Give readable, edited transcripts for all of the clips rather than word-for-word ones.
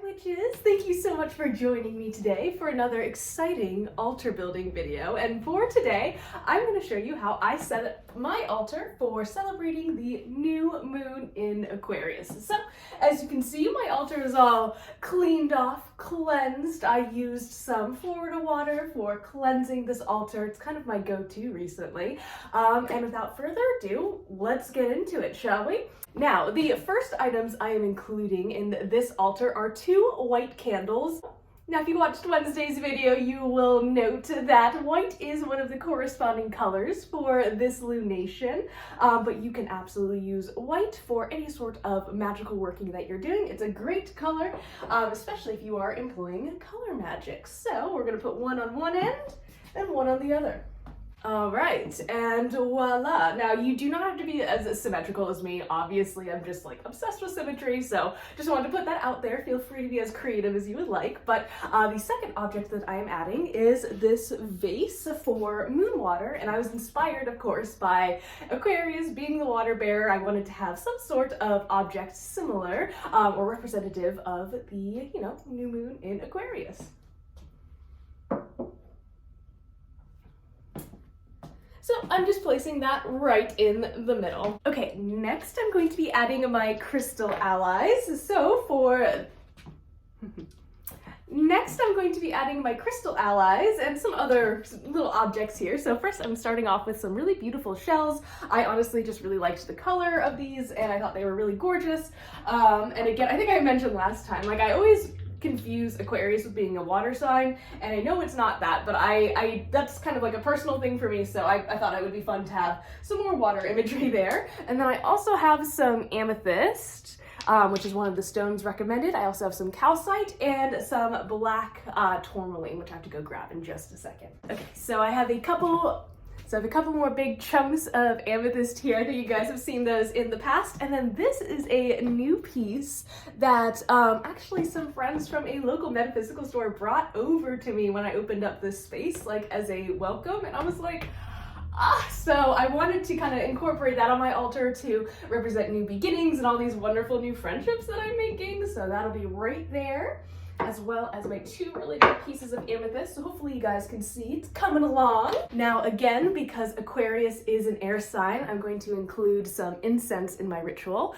witches! Thank you so much for joining me today for another exciting altar building video. And for today, I'm going to show you how I set up my altar for celebrating the new moon in Aquarius. So, as you can see, my altar is all cleaned off, cleansed. I used some Florida water for cleansing this altar. It's kind of my go-to recently. And without further ado, let's get into it, shall we? Now, the first items I am including in this altar are 2 white candles. Now, if you watched Wednesday's video, you will note that white is one of the corresponding colors for this lunation, but you can absolutely use white for any sort of magical working that you're doing. It's a great color, especially if you are employing color magic. So we're going to put one on one end and one on the other. All right, and voila. Now, you do not have to be as symmetrical as me. Obviously, I'm just like obsessed with symmetry, so just wanted to put that out there. Feel free to be as creative as you would like. But the second object that I am adding is this vase for moon water, and I was inspired, of course, by Aquarius being the water bearer. I wanted to have some sort of object similar or representative of the, new moon in Aquarius. So I'm just placing that right in the middle. Okay, next I'm going to be adding my crystal allies. Next I'm going to be adding my crystal allies and some other little objects here. So first I'm starting off with some really beautiful shells. I honestly just really liked the color of these and I thought they were really gorgeous. And again, I think I mentioned last time, like I always confuse Aquarius with being a water sign, and I know it's not that, but I that's kind of like a personal thing for me, so I thought it would be fun to have some more water imagery there. And then I also have some amethyst, which is one of the stones recommended. I also have some calcite and some black tourmaline, which I have to go grab in just a second. Okay, so I have a couple more big chunks of amethyst here. I think you guys have seen those in the past. And then this is a new piece that actually some friends from a local metaphysical store brought over to me when I opened up this space, like as a welcome. And I was like, so I wanted to kind of incorporate that on my altar to represent new beginnings and all these wonderful new friendships that I'm making. So that'll be right there, as well as my 2 really big pieces of amethyst. So hopefully you guys can see it's coming along. Now again, because Aquarius is an air sign, I'm going to include some incense in my ritual.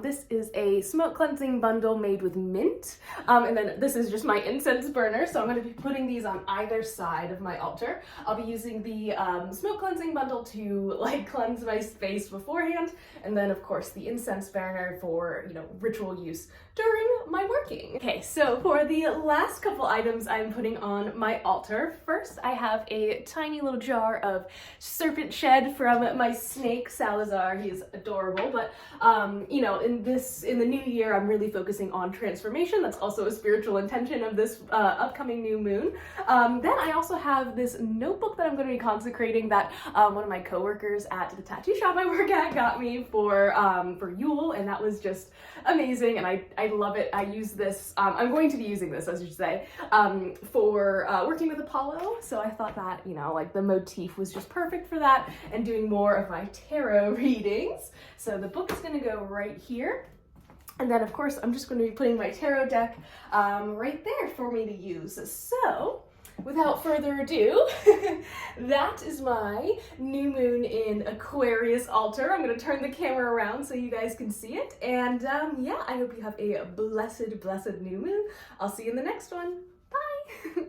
This is a smoke cleansing bundle made with mint. And then this is just my incense burner. So I'm going to be putting these on either side of my altar. I'll be using the smoke cleansing bundle to cleanse my space beforehand. And then of course the incense burner for, ritual use during my working. Okay, so for the last couple items I'm putting on my altar, first I have a tiny little jar of serpent shed from my snake Salazar. He's adorable, but in the new year I'm really focusing on transformation. That's also a spiritual intention of this upcoming new moon. Then I also have this notebook that I'm going to be consecrating that one of my coworkers at the tattoo shop I work at got me for Yule, and that was just amazing, and I love it. I use this, I'm going to be using this, as you say, for working with Apollo, so I thought that, the motif was just perfect for that, and doing more of my tarot readings. So the book is going to go right here, and then of course I'm just going to be putting my tarot deck right there for me to use. So without further ado, that is my new moon in Aquarius altar. I'm going to turn the camera around so you guys can see it. And yeah, I hope you have a blessed, blessed new moon. I'll see you in the next one. Bye!